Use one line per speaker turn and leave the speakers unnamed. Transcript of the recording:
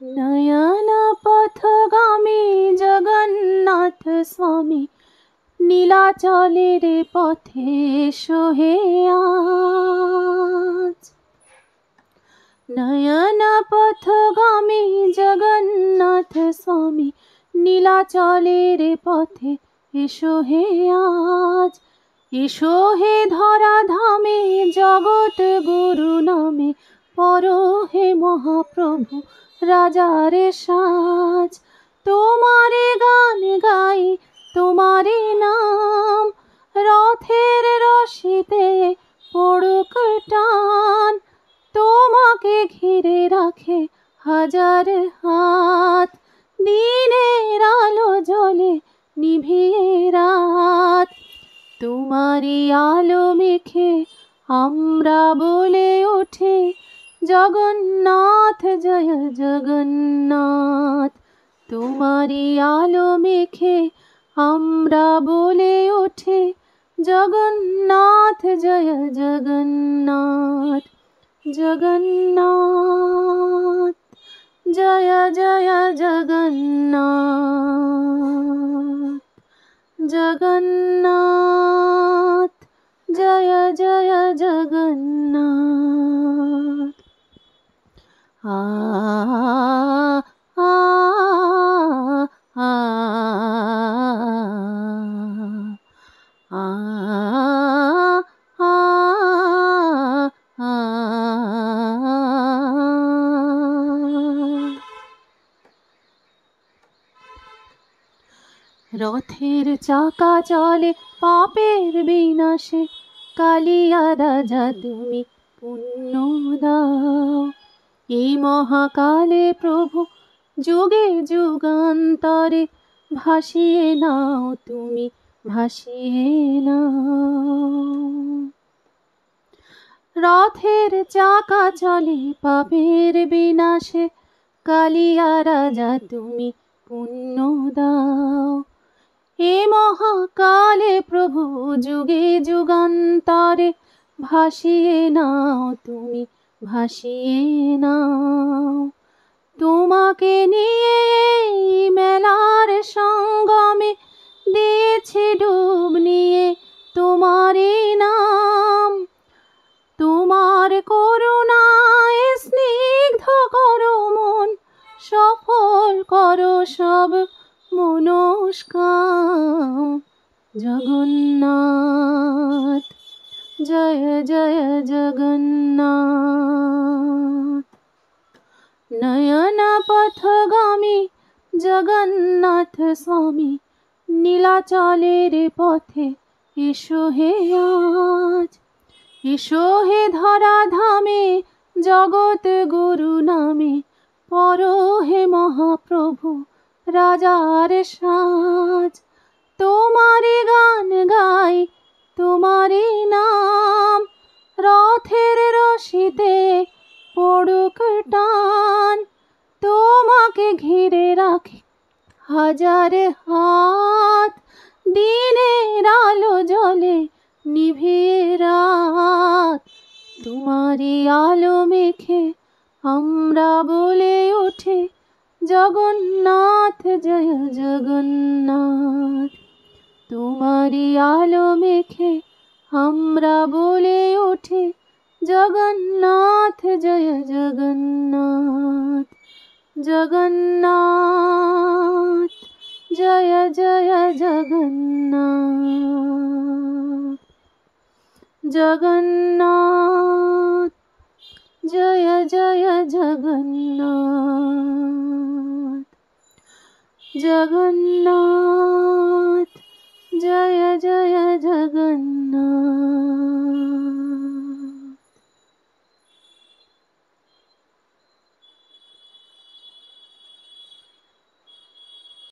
নয়ন পথগামী জগন্নাথ স্বামী, নীলাচলের পথে এসো হে আজ। নয়ন পথগামী জগন্নাথ স্বামী, নীলাচলের পথে এসো হে আজ। এসো হে ধরা ধামে জগৎ গুরু নামে, পরো হে মহাপ্রভু রাজার সাজ। তোমারে গান গাই তোমারে নাম, রথের রশিতে পড়ুক টান। তোমাকে ঘিরে রাখে হাজার হাত, দিনের আলো জ্বলে নিভিয়ে রাত। তোমারি আলো মেখে আমরা বলে ওঠে, জগন্নাথ জয় জগন্নাথ। তোমারি আলো মেখে আমরা বলে ওঠে, জগন্নাথ জয় জগন্নাথ। জগন্নাথ জয় জয় জগন্নাথ। জগন্নাথ জয় জয় জগন্নাথ। আ আ আ আ রথের চাকা চলে পাপের বিনাশে, কালিয়া রাজা তুমি পুণ্য দাও। এই মহাকালে প্রভু যুগে যুগান্তরে, ভাসিয়ে নাও তুমি ভাসিয়ে নাও। রথের চাকা চলে পাপের বিনাশে, কালিয়া রাজা তুমি পুণ্য দাও। এ মহাকালে প্রভু যুগে যুগান্তরে, ভাসিয়ে নাও তুমি ভাসিয়ে নাও। তোমাকে নিয়ে এই মেলার সঙ্গমে, দিয়েছি ডুব নিয়ে তোমারই নাম। তোমার করুণায় স্নিগ্ধ করো মন, সফল করো সব মনস্কাম। জগন্নাথ জয় জয় জগন্নাথ। নয়ন পথগামী জগন্নাথ স্বামী, নীলাচলের পথে এসো হে আজ। এসো হে ধরা ধামে জগৎ গুরু নামে, পরো হে মহাপ্রভু রাজার সাজ। তোমারি গান গাই তোমারি নাম, রথের রশিতে পড়ুক টান। তোমাকে ঘিরে রাখে হাজার হাত, দিনের আলো জ্বলে নিভিয়ে রাত। তোমারি আলো মেখে আমরা বলে ওঠে, জগন্নাথ জয় জগন্নাথ। তোমারি আলো মেখে আমরা বলে ওঠে, জগন্নাথ জয় জগন্নাথ। জগন্নাথ জয় জয় জগন্নাথ। জগন্নাথ জয় জয় জগন্নাথ। জগন্নাথ জয় জয় জগন্নাথ।